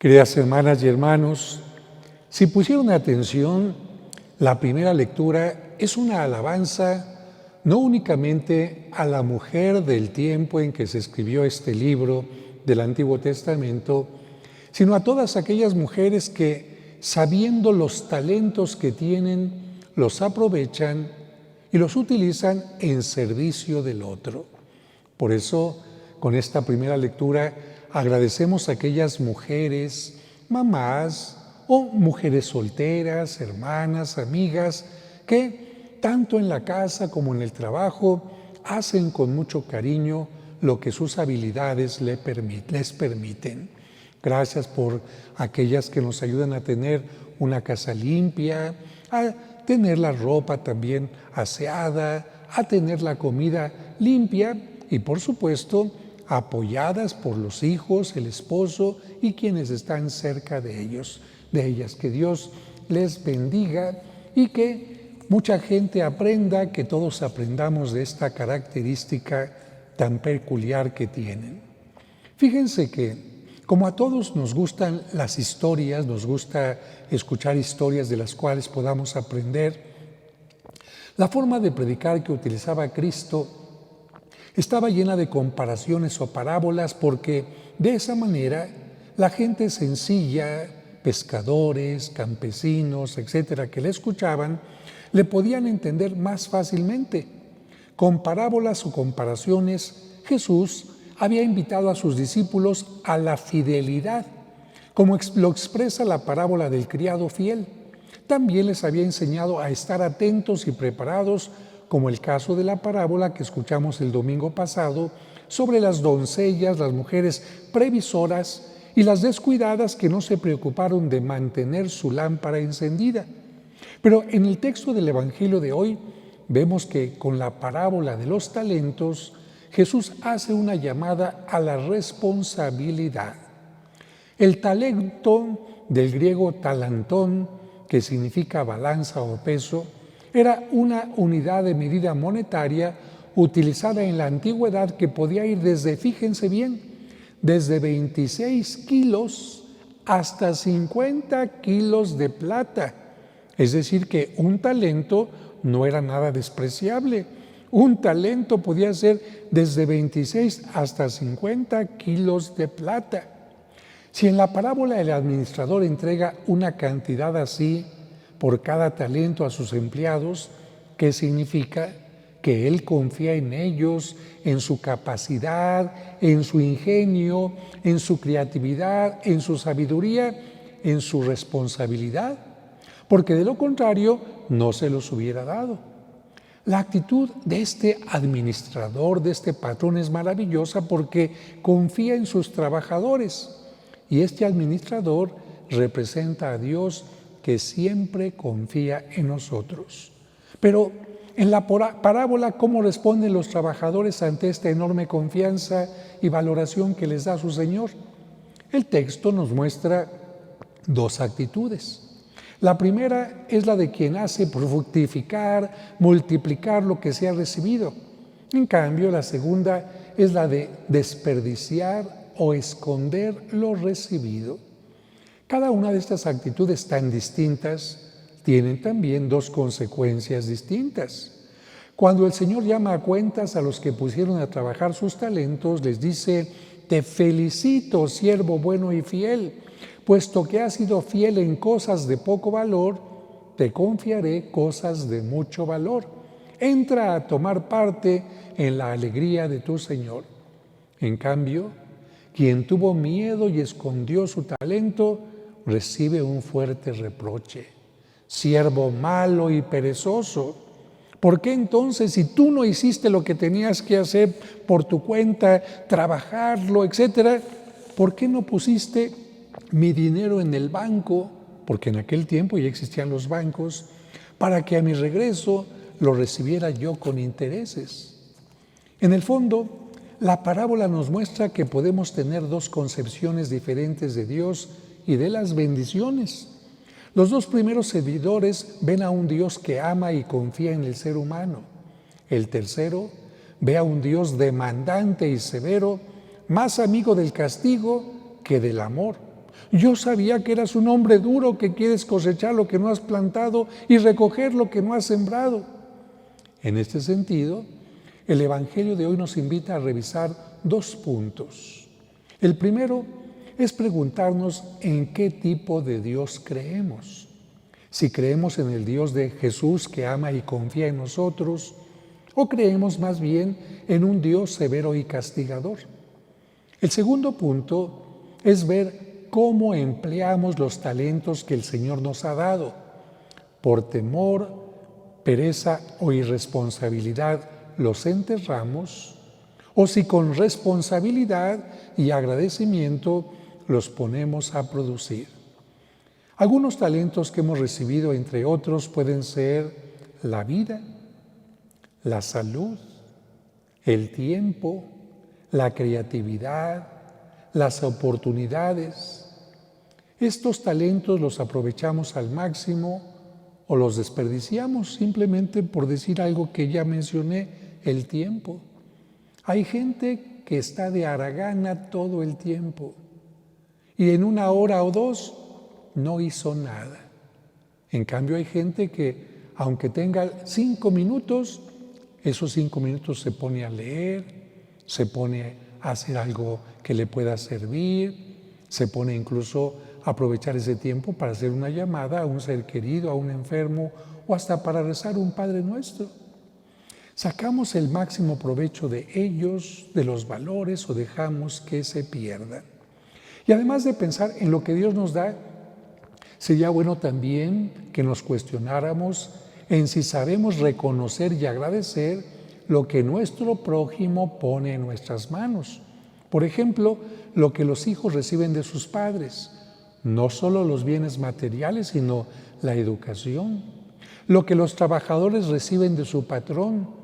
Queridas hermanas y hermanos, si pusieron atención, la primera lectura es una alabanza no únicamente a la mujer del tiempo en que se escribió este libro del Antiguo Testamento, sino a todas aquellas mujeres que, sabiendo los talentos que tienen, los aprovechan y los utilizan en servicio del otro. Por eso, con esta primera lectura, agradecemos a aquellas mujeres, mamás o mujeres solteras, hermanas, amigas, que tanto en la casa como en el trabajo hacen con mucho cariño lo que sus habilidades les permiten. Gracias por aquellas que nos ayudan a tener una casa limpia, a tener la ropa también aseada, a tener la comida limpia y por supuesto apoyadas por los hijos, el esposo y quienes están cerca de ellos, de ellas. Que Dios les bendiga y que mucha gente aprenda, que todos aprendamos de esta característica tan peculiar que tienen. Fíjense que como a todos nos gustan las historias, nos gusta escuchar historias de las cuales podamos aprender, la forma de predicar que utilizaba Cristo estaba llena de comparaciones o parábolas porque de esa manera la gente sencilla, pescadores, campesinos, etcétera, que le escuchaban, le podían entender más fácilmente. Con parábolas o comparaciones, Jesús había invitado a sus discípulos a la fidelidad, como lo expresa la parábola del criado fiel. También les había enseñado a estar atentos y preparados, como el caso de la parábola que escuchamos el domingo pasado sobre las doncellas, las mujeres previsoras y las descuidadas que no se preocuparon de mantener su lámpara encendida. Pero en el texto del Evangelio de hoy vemos que con la parábola de los talentos Jesús hace una llamada a la responsabilidad. El talento, del griego talantón, que significa balanza o peso, era una unidad de medida monetaria utilizada en la antigüedad que podía ir desde, fíjense bien, desde 26 kilos hasta 50 kilos de plata. Es decir, que un talento no era nada despreciable. Un talento podía ser desde 26 hasta 50 kilos de plata. Si en la parábola el administrador entrega una cantidad así por cada talento a sus empleados, ¿qué significa? Que él confía en ellos, en su capacidad, en su ingenio, en su creatividad, en su sabiduría, en su responsabilidad, porque de lo contrario no se los hubiera dado. La actitud de este administrador, de este patrón, es maravillosa porque confía en sus trabajadores y este administrador representa a Dios, que siempre confía en nosotros. Pero en la parábola, ¿cómo responden los trabajadores ante esta enorme confianza y valoración que les da su Señor? El texto nos muestra dos actitudes. La primera es la de quien hace fructificar, multiplicar lo que se ha recibido. En cambio, la segunda es la de desperdiciar o esconder lo recibido. Cada una de estas actitudes tan distintas tienen también dos consecuencias distintas. Cuando el Señor llama a cuentas a los que pusieron a trabajar sus talentos, les dice: te felicito, siervo bueno y fiel, puesto que has sido fiel en cosas de poco valor, te confiaré cosas de mucho valor. Entra a tomar parte en la alegría de tu Señor. En cambio, quien tuvo miedo y escondió su talento, recibe un fuerte reproche. Siervo malo y perezoso, ¿por qué entonces, si tú no hiciste lo que tenías que hacer por tu cuenta, trabajarlo, etcétera, por qué no pusiste mi dinero en el banco? Porque en aquel tiempo ya existían los bancos, para que a mi regreso lo recibiera yo con intereses. En el fondo, la parábola nos muestra que podemos tener dos concepciones diferentes de Dios y de las bendiciones. Los dos primeros seguidores ven a un Dios que ama y confía en el ser humano. El tercero ve a un Dios demandante y severo, más amigo del castigo que del amor. Yo sabía que eras un hombre duro, que quieres cosechar lo que no has plantado y recoger lo que no has sembrado. En este sentido, el Evangelio de hoy nos invita a revisar 2 puntos. El primero es preguntarnos en qué tipo de Dios creemos. Si creemos en el Dios de Jesús que ama y confía en nosotros, o creemos más bien en un Dios severo y castigador. El segundo punto es ver cómo empleamos los talentos que el Señor nos ha dado. Por temor, pereza o irresponsabilidad los enterramos, o si con responsabilidad y agradecimiento los ponemos a producir. Algunos talentos que hemos recibido, entre otros, pueden ser la vida, la salud, el tiempo, la creatividad, las oportunidades. Estos talentos los aprovechamos al máximo o los desperdiciamos simplemente por decir algo que ya mencioné, el tiempo. Hay gente que está de haragana todo el tiempo y en 1 hora o 2 no hizo nada. En cambio hay gente que aunque tenga 5 minutos, esos 5 minutos se pone a leer, se pone a hacer algo que le pueda servir, se pone incluso a aprovechar ese tiempo para hacer una llamada a un ser querido, a un enfermo o hasta para rezar un Padre Nuestro. ¿Sacamos el máximo provecho de ellos, de los valores, o dejamos que se pierdan? Y además de pensar en lo que Dios nos da, sería bueno también que nos cuestionáramos en si sabemos reconocer y agradecer lo que nuestro prójimo pone en nuestras manos. Por ejemplo, lo que los hijos reciben de sus padres, no solo los bienes materiales, sino la educación, lo que los trabajadores reciben de su patrón,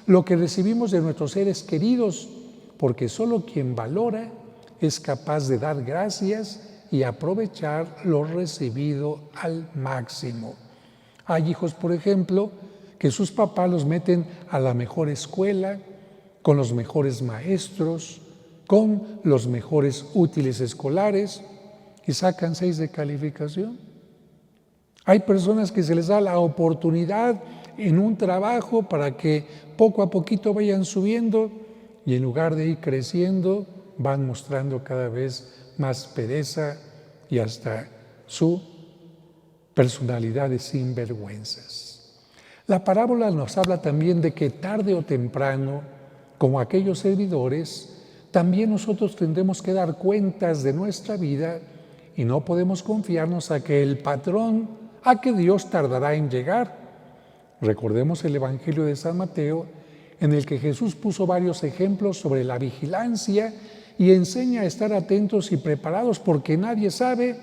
lo que recibimos de nuestros seres queridos, porque solo quien valora es capaz de dar gracias y aprovechar lo recibido al máximo. Hay hijos, por ejemplo, que sus papás los meten a la mejor escuela, con los mejores maestros, con los mejores útiles escolares y sacan 6 de calificación. Hay personas que se les da la oportunidad en un trabajo para que poco a poquito vayan subiendo y en lugar de ir creciendo van mostrando cada vez más pereza y hasta su personalidad de sinvergüenzas. La parábola nos habla también de que tarde o temprano, como aquellos servidores, también nosotros tendremos que dar cuentas de nuestra vida y no podemos confiarnos a que el patrón, a que Dios tardará en llegar. Recordemos el Evangelio de San Mateo, en el que Jesús puso varios ejemplos sobre la vigilancia y enseña a estar atentos y preparados porque nadie sabe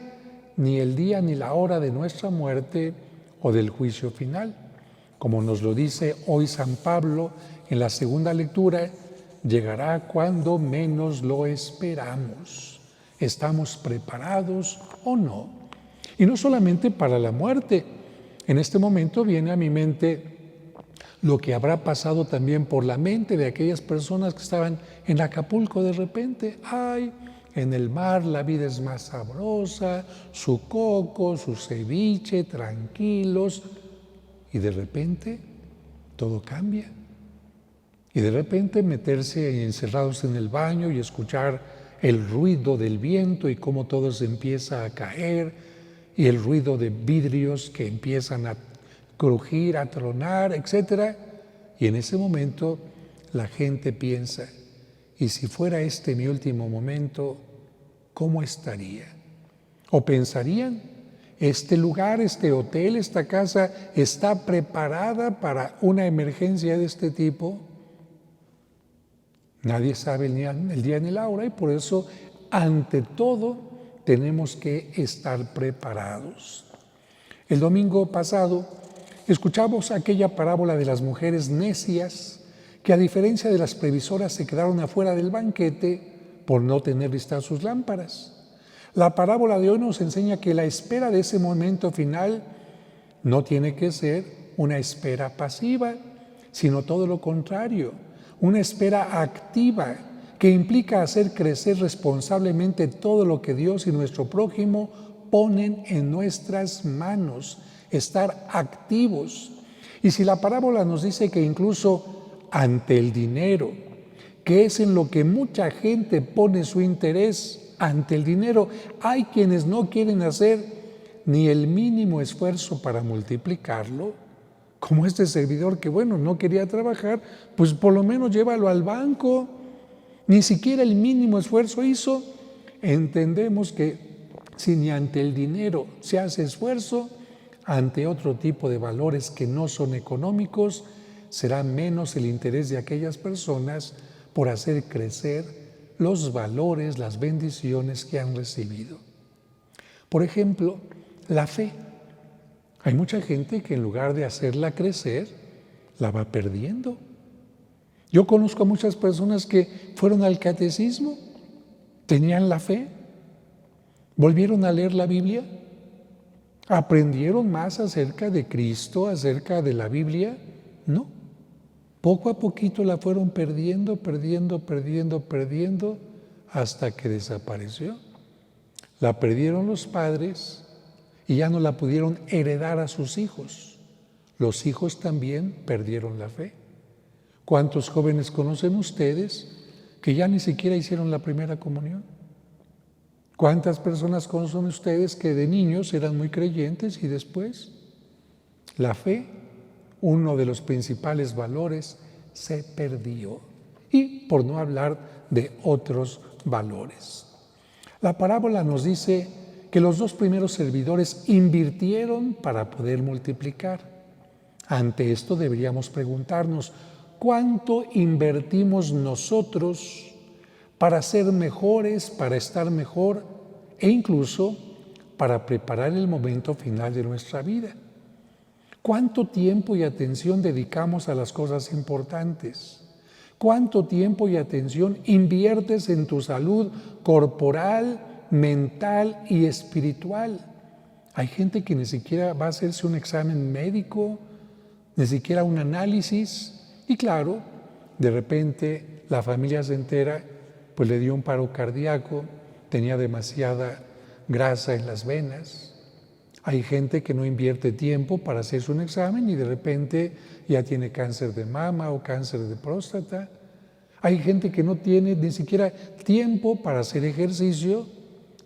ni el día ni la hora de nuestra muerte o del juicio final. Como nos lo dice hoy San Pablo en la segunda lectura, llegará cuando menos lo esperamos. ¿Estamos preparados o no? Y no solamente para la muerte. En este momento viene a mi mente lo que habrá pasado también por la mente de aquellas personas que estaban en Acapulco de repente. ¡Ay! En el mar la vida es más sabrosa, su coco, su ceviche, tranquilos. Y de repente todo cambia. Y de repente meterse encerrados en el baño y escuchar el ruido del viento y cómo todo se empieza a caer y el ruido de vidrios que empiezan a crujir, a tronar, etc. Y en ese momento la gente piensa, ¿y si fuera este mi último momento, cómo estaría? O pensarían, ¿este lugar, este hotel, esta casa está preparada para una emergencia de este tipo? Nadie sabe el día ni la hora y por eso, ante todo, tenemos que estar preparados. El domingo pasado escuchamos aquella parábola de las mujeres necias que, a diferencia de las previsoras, se quedaron afuera del banquete por no tener listas sus lámparas. La parábola de hoy nos enseña que la espera de ese momento final no tiene que ser una espera pasiva, sino todo lo contrario, una espera activa que implica hacer crecer responsablemente todo lo que Dios y nuestro prójimo ponen en nuestras manos, estar activos. Y si la parábola nos dice que incluso ante el dinero, que es en lo que mucha gente pone su interés, ante el dinero, hay quienes no quieren hacer ni el mínimo esfuerzo para multiplicarlo, como este servidor que, no quería trabajar, pues por lo menos llévalo al banco, ni siquiera el mínimo esfuerzo hizo. Entendemos que si ni ante el dinero se hace esfuerzo, ante otro tipo de valores que no son económicos, será menos el interés de aquellas personas por hacer crecer los valores, las bendiciones que han recibido. Por ejemplo, la fe. Hay mucha gente que en lugar de hacerla crecer, la va perdiendo. Yo conozco a muchas personas que fueron al catecismo, tenían la fe, volvieron a leer la Biblia, aprendieron más acerca de Cristo, acerca de la Biblia. No, poco a poquito la fueron perdiendo, hasta que desapareció. La perdieron los padres y ya no la pudieron heredar a sus hijos. Los hijos también perdieron la fe. ¿Cuántos jóvenes conocen ustedes que ya ni siquiera hicieron la primera comunión? ¿Cuántas personas conocen ustedes que de niños eran muy creyentes y después la fe, uno de los principales valores, se perdió? Y por no hablar de otros valores. La parábola nos dice que los dos primeros servidores invirtieron para poder multiplicar. Ante esto deberíamos preguntarnos, ¿cuánto invertimos nosotros para ser mejores, para estar mejor e incluso para preparar el momento final de nuestra vida? ¿Cuánto tiempo y atención dedicamos a las cosas importantes? ¿Cuánto tiempo y atención inviertes en tu salud corporal, mental y espiritual? Hay gente que ni siquiera va a hacerse un examen médico, ni siquiera un análisis. Y claro, de repente la familia se entera, pues le dio un paro cardíaco, tenía demasiada grasa en las venas. Hay gente que no invierte tiempo para hacerse un examen y de repente ya tiene cáncer de mama o cáncer de próstata. Hay gente que no tiene ni siquiera tiempo para hacer ejercicio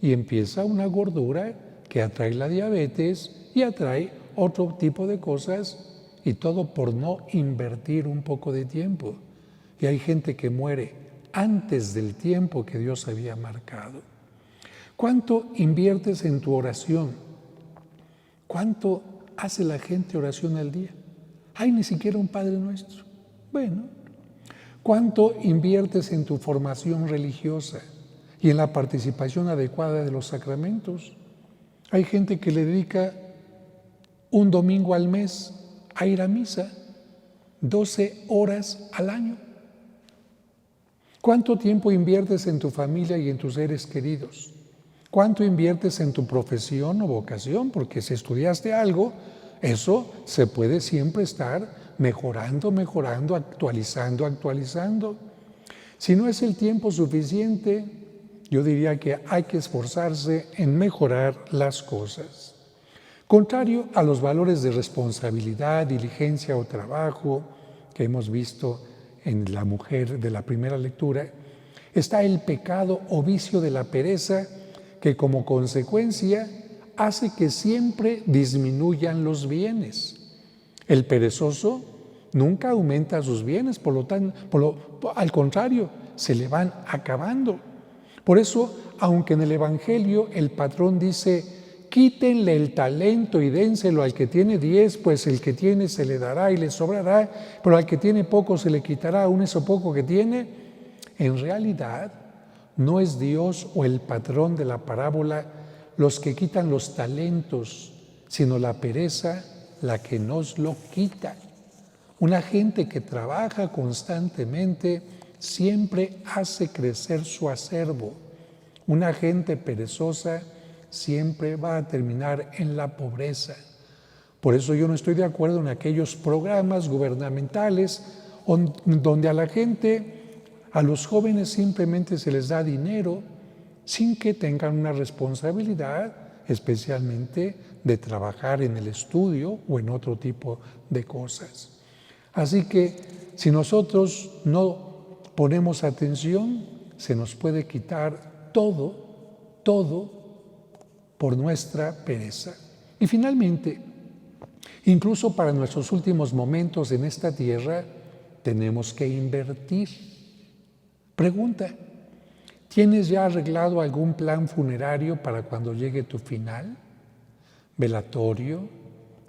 y empieza una gordura que atrae la diabetes y atrae otro tipo de cosas, y todo por no invertir un poco de tiempo. Y hay gente que muere antes del tiempo que Dios había marcado. ¿Cuánto inviertes en tu oración? ¿Cuánto hace la gente oración al día? Hay ni siquiera un Padre Nuestro. Bueno, ¿cuánto inviertes en tu formación religiosa y en la participación adecuada de los sacramentos? Hay gente que le dedica un domingo al mes a ir a misa, 12 horas al año. ¿Cuánto tiempo inviertes en tu familia y en tus seres queridos? ¿Cuánto inviertes en tu profesión o vocación? Porque si estudiaste algo, eso se puede siempre estar mejorando, actualizando. Si no es el tiempo suficiente, yo diría que hay que esforzarse en mejorar las cosas. Contrario a los valores de responsabilidad, diligencia o trabajo que hemos visto en la mujer de la primera lectura, está el pecado o vicio de la pereza, que como consecuencia hace que siempre disminuyan los bienes. El perezoso nunca aumenta sus bienes, al contrario, se le van acabando. Por eso, aunque en el Evangelio el patrón dice: quítenle el talento y dénselo al que tiene 10, pues el que tiene se le dará y le sobrará, pero al que tiene poco se le quitará aún eso poco que tiene. En realidad, no es Dios o el patrón de la parábola los que quitan los talentos, sino la pereza la que nos lo quita. Una gente que trabaja constantemente siempre hace crecer su acervo. Una gente perezosa siempre va a terminar en la pobreza. Por eso yo no estoy de acuerdo en aquellos programas gubernamentales donde a la gente A los jóvenes simplemente se les da dinero sin que tengan una responsabilidad, especialmente de trabajar en el estudio o en otro tipo de cosas. Así que si nosotros no ponemos atención, se nos puede quitar todo por nuestra pereza. Y finalmente, incluso para nuestros últimos momentos en esta tierra, tenemos que invertir. Pregunta, ¿tienes ya arreglado algún plan funerario para cuando llegue tu final? ¿Velatorio,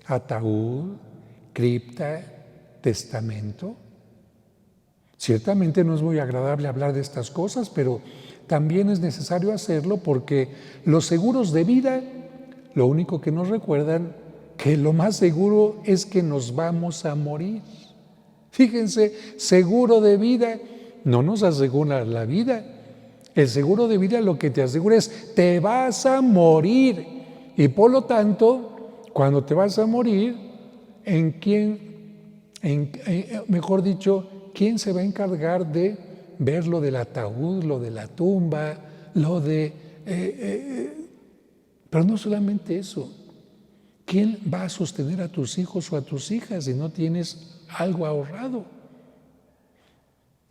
ataúd, cripta, testamento? Ciertamente no es muy agradable hablar de estas cosas, pero también es necesario hacerlo porque los seguros de vida, lo único que nos recuerdan que lo más seguro es que nos vamos a morir. Fíjense, seguro de vida no nos asegura la vida. El seguro de vida lo que te asegura es te vas a morir. Y por lo tanto, cuando te vas a morir, mejor dicho, ¿quién se va a encargar de ver lo del ataúd, lo de la tumba, pero no solamente eso? ¿Quién va a sostener a tus hijos o a tus hijas si no tienes algo ahorrado?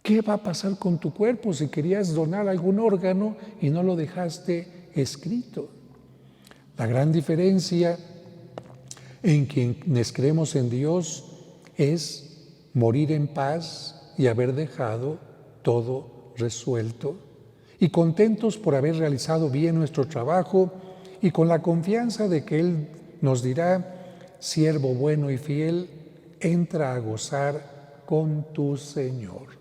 ¿Qué va a pasar con tu cuerpo si querías donar algún órgano y no lo dejaste escrito? La gran diferencia en quienes creemos en Dios es morir en paz y haber dejado todo resuelto y contentos por haber realizado bien nuestro trabajo y con la confianza de que Él nos dirá: siervo bueno y fiel, entra a gozar con tu Señor.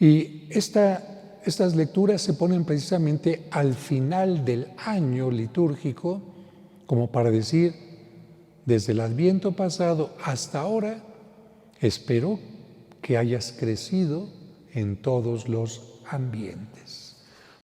Y estas lecturas se ponen precisamente al final del año litúrgico, como para decir, desde el Adviento pasado hasta ahora, espero que hayas crecido en todos los ambientes.